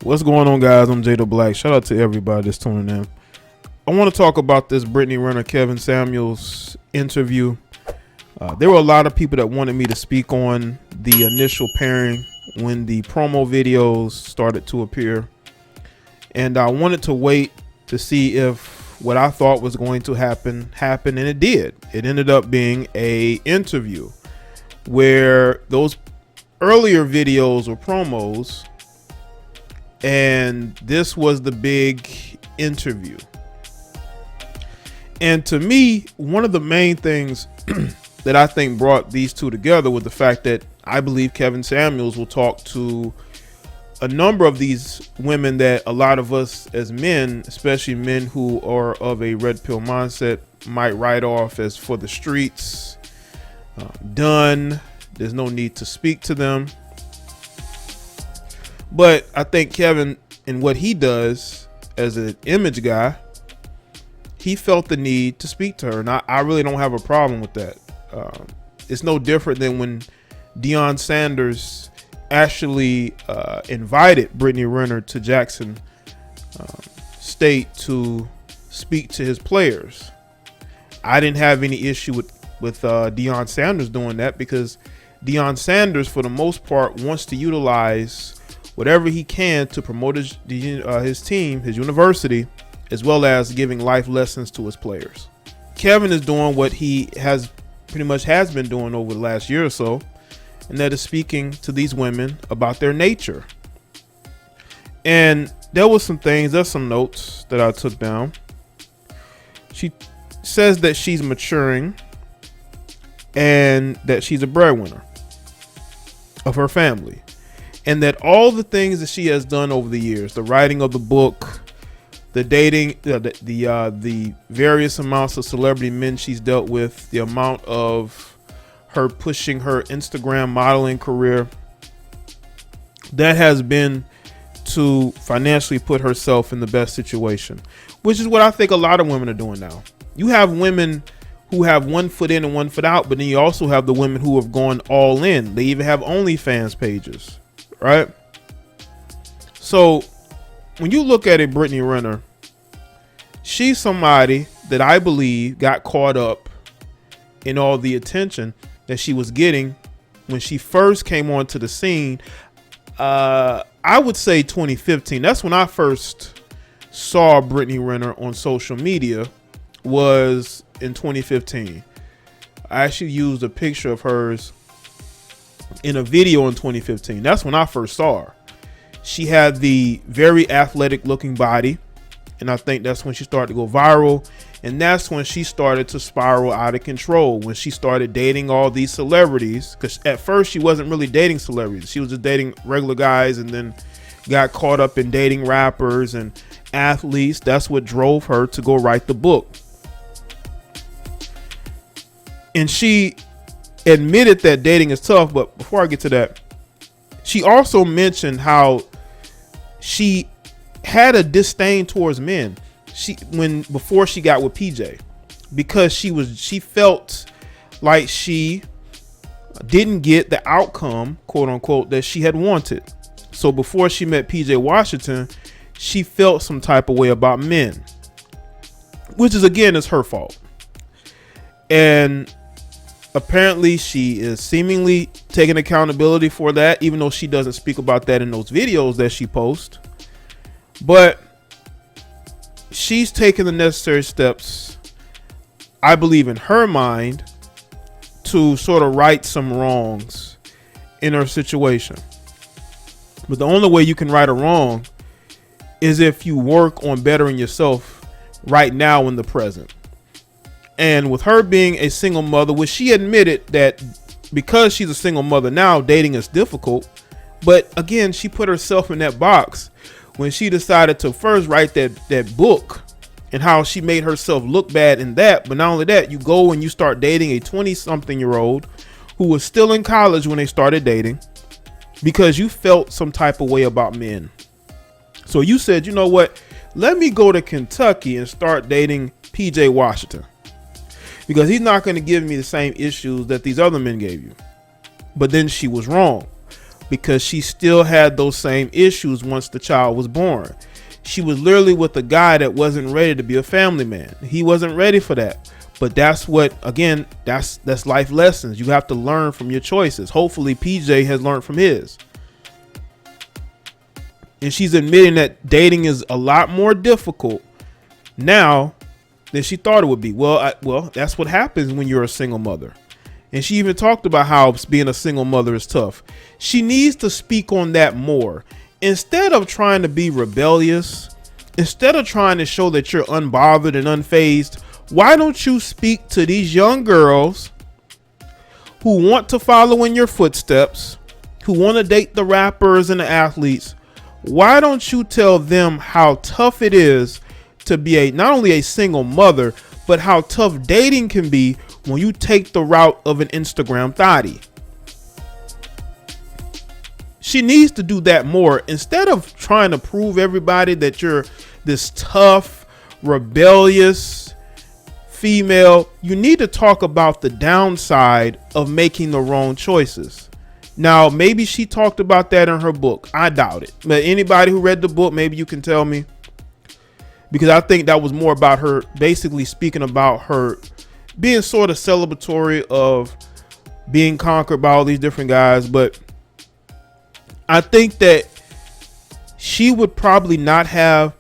What's going on, guys? I'm Jaye. Shout out to everybody that's tuning in. I want to talk about this Brittany Renner, Kevin Samuels interview. There were a lot of people that wanted me to speak on the initial pairing when the promo videos started to appear. And I wanted to wait to see if what I thought was going to happen, and it did. It ended up being an interview where those earlier videos were promos, and this was the big interview. And to me, one of the main things that I think brought these two together was the fact that I believe Kevin Samuels will talk to a number of these women that a lot of us as men, especially men who are of a red pill mindset, might write off as for the streets, done. There's no need to speak to them. But I think Kevin, in what he does as an image guy, he felt the need to speak to her. And I really don't have a problem with that. It's no different than when Deion Sanders actually invited Brittany Renner to Jackson State to speak to his players. I didn't have any issue with Deion Sanders doing that, because Deion Sanders, for the most part, wants to utilize whatever he can to promote his team, his university, as well as giving life lessons to his players. Kevin is doing what he has pretty much been doing over the last year or so, and that is speaking to these women about their nature. And there's some notes that I took down. She says that she's maturing and that she's a breadwinner of her family, and that all the things that she has done over the years, the writing of the book, the dating, the various amounts of celebrity men she's dealt with, the amount of her pushing her Instagram modeling career, that has been to financially put herself in the best situation, which is what I think a lot of women are doing now. You have women who have one foot in and one foot out, but then you also have the women who have gone all in. They even have OnlyFans pages, right? So when you look at it, Brittany Renner, she's somebody that I believe got caught up in all the attention that she was getting when she first came onto the scene. I would say 2015. That's when I first saw Brittany Renner on social media, was in 2015. I actually used a picture of hers in a video in 2015. That's when I first saw her. She had the very athletic looking body, and I think that's when she started to go viral. And that's when she started to spiral out of control, when she started dating all these celebrities. Because at first she wasn't really dating celebrities. She was just dating regular guys, and then got caught up in dating rappers and athletes. That's what drove her to go write the book. And she admitted that dating is tough. But before I get to that, she also mentioned how she had a disdain towards men before she got with PJ, because she felt like she didn't get the outcome, quote unquote, that she had wanted. So before she met PJ Washington, she felt some type of way about men, which is her fault. And apparently she is seemingly taking accountability for that, even though she doesn't speak about that in those videos that she posts. But she's taken the necessary steps, I believe, in her mind, to sort of right some wrongs in her situation. But the only way you can right a wrong is if you work on bettering yourself right now in the present. And with her being a single mother, which she admitted that because she's a single mother now, dating is difficult. But again, she put herself in that box when she decided to first write that book, and how she made herself look bad in that. But not only that, you go and you start dating a 20-something-year-old who was still in college when they started dating, because you felt some type of way about men. So you said, you know what, let me go to Kentucky and start dating PJ Washington, because he's not going to give me the same issues that these other men gave you. But then she was wrong. because she still had those same issues once the child was born. She was literally with a guy that wasn't ready to be a family man. He wasn't ready for that. But that's what, again, that's life lessons. You have to learn from your choices. Hopefully PJ has learned from his. And she's admitting that dating is a lot more difficult now than she thought it would be. Well, that's what happens when you're a single mother. And she even talked about how being a single mother is tough. She needs to speak on that more. Instead of trying to be rebellious, instead of trying to show that you're unbothered and unfazed, why don't you speak to these young girls who want to follow in your footsteps, who want to date the rappers and the athletes? Why don't you tell them how tough it is to be not only a single mother, but how tough dating can be when you take the route of an Instagram thotty? She needs to do that more. Instead of trying to prove everybody that you're this tough, rebellious female, you need to talk about the downside of making the wrong choices. Now, maybe she talked about that in her book. I doubt it. But anybody who read the book, maybe you can tell me. Because I think that was more about her basically speaking about her being sort of celebratory of being conquered by all these different guys. But I think that she would probably not have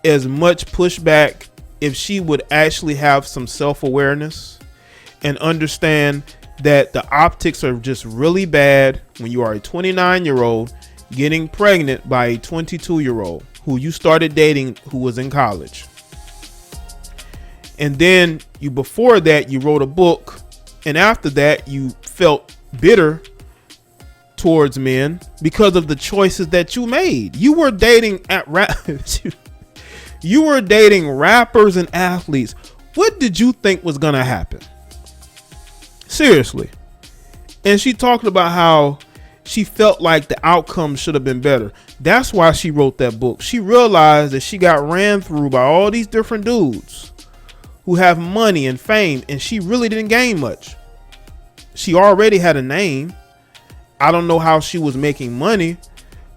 as much pushback if she would actually have some self-awareness and understand that the optics are just really bad when you are a 29-year-old getting pregnant by a 22-year-old who you started dating who was in college. And then before that, you wrote a book, and after that, you felt bitter towards men because of the choices that you made. You were dating you were dating rappers and athletes. What did you think was gonna happen? Seriously. And she talked about how she felt like the outcome should have been better. That's why she wrote that book. She realized that she got ran through by all these different dudes who have money and fame, and she really didn't gain much. She already had a name. I don't know how she was making money,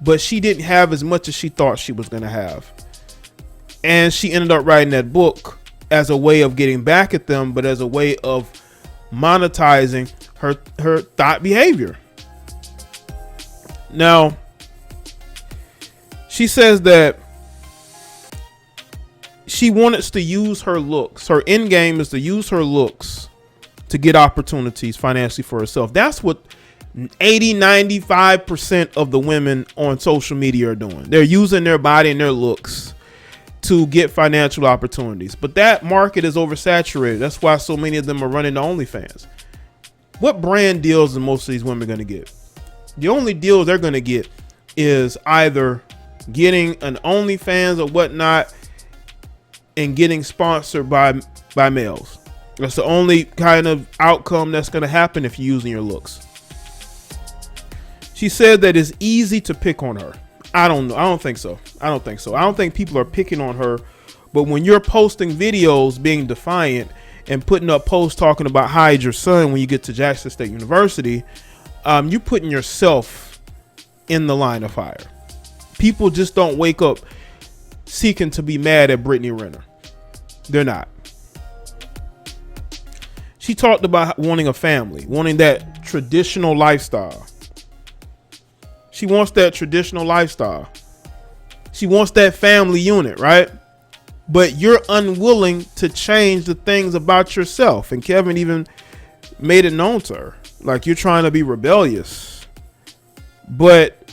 but she didn't have as much as she thought she was going to have. And she ended up writing that book as a way of getting back at them, but as a way of monetizing her thought behavior. Now, she says that she wants to use her looks. Her end game is to use her looks to get opportunities financially for herself. That's what 80-95% of the women on social media are doing. They're using their body and their looks to get financial opportunities. But that market is oversaturated. That's why so many of them are running to OnlyFans. What brand deals are most of these women going to get? The only deal they're going to get is either getting an OnlyFans or whatnot and getting sponsored by males. That's the only kind of outcome that's going to happen if you're using your looks. She said that it's easy to pick on her. I don't know. I don't think so. I don't think people are picking on her. But when you're posting videos being defiant and putting up posts talking about hide your son when you get to Jackson State University, you're putting yourself in the line of fire. People just don't wake up seeking to be mad at Brittany Renner. They're not. She talked about wanting a family, wanting that traditional lifestyle. She wants that traditional lifestyle. She wants that family unit, right? But you're unwilling to change the things about yourself. And Kevin even made it known to her. Like, you're trying to be rebellious, but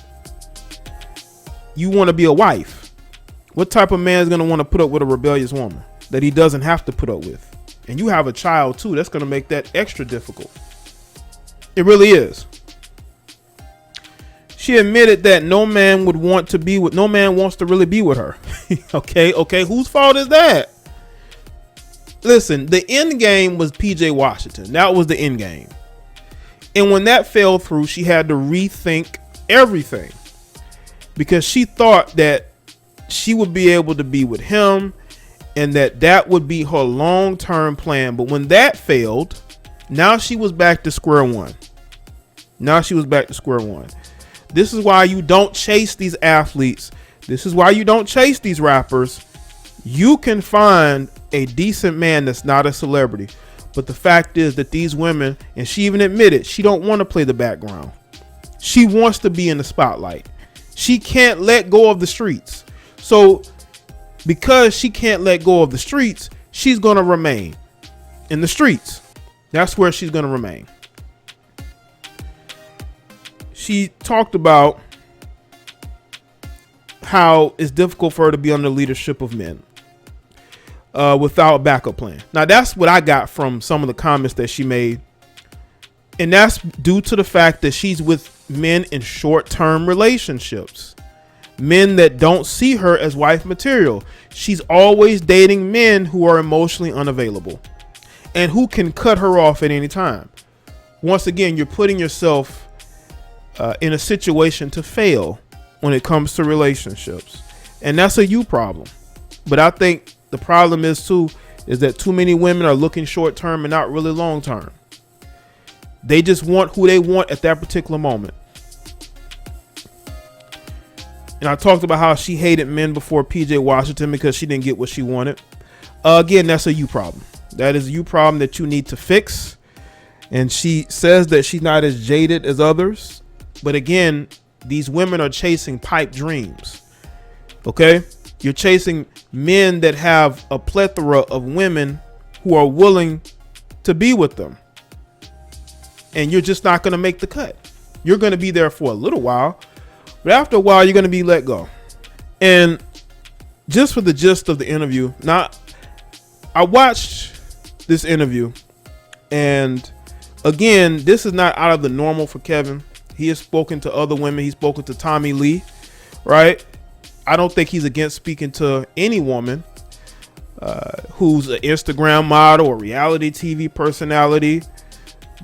you want to be a wife. What type of man is going to want to put up with a rebellious woman that he doesn't have to put up with? And you have a child too. That's going to make that extra difficult. It really is. She admitted that no man wants to really be with her. Okay. Whose fault is that? Listen, the end game was PJ Washington. That was the end game. And when that fell through, she had to rethink everything because she thought that she would be able to be with him and that would be her long-term plan. But when that failed, now she was back to square one. This is why you don't chase these athletes. This is why you don't chase these rappers. You can find a decent man that's not a celebrity. But the fact is that these women, and she even admitted, she don't want to play the background. She wants to be in the spotlight. She can't let go of the streets. So because she can't let go of the streets, she's going to remain in the streets. That's where she's going to remain. She talked about how it's difficult for her to be under the leadership of men without a backup plan. Now, that's what I got from some of the comments that she made. And that's due to the fact that she's with men in short-term relationships. Men that don't see her as wife material. She's always dating men who are emotionally unavailable and who can cut her off at any time. Once again, you're putting yourself in a situation to fail when it comes to relationships. And that's a you problem. But I think the problem is that too many women are looking short term and not really long term. They just want who they want at that particular moment. And I talked about how she hated men before PJ Washington because she didn't get what she wanted. Again, that's a you problem. That is a you problem that you need to fix. And she says that she's not as jaded as others. But again, these women are chasing pipe dreams. Okay? You're chasing men that have a plethora of women who are willing to be with them. And you're just not going to make the cut. You're going to be there for a little while. But after a while, you're going to be let go. And just for the gist of the interview. Now, I watched this interview. And again, this is not out of the normal for Kevin. He has spoken to other women. He's spoken to Tommy Lee, right? I don't think he's against speaking to any woman who's an Instagram model or reality TV personality,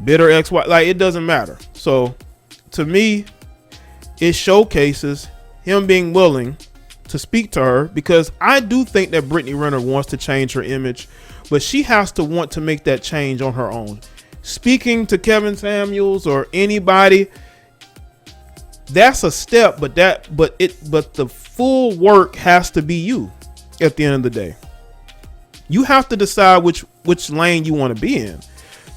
bitter ex-wife. Like, it doesn't matter. So to me, it showcases him being willing to speak to her, because I do think that Brittany Renner wants to change her image, but she has to want to make that change on her own. Speaking to Kevin Samuels or anybody, that's a step, but the full work has to be you at the end of the day. You have to decide which lane you want to be in.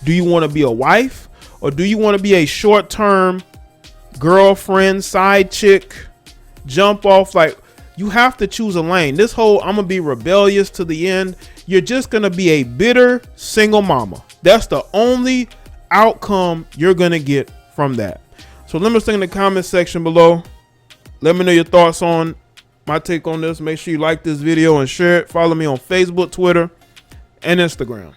Do you want to be a wife, or do you want to be a short-term girlfriend, side chick, jump off? Like, you have to choose a lane. This whole I'm gonna be rebellious to the end, you're just gonna be a bitter single mama. That's the only outcome you're gonna get from that. So let me know in the comment section below. Let me know your thoughts on my take on this. Make sure you like this video and share it. Follow me on Facebook, Twitter, and Instagram.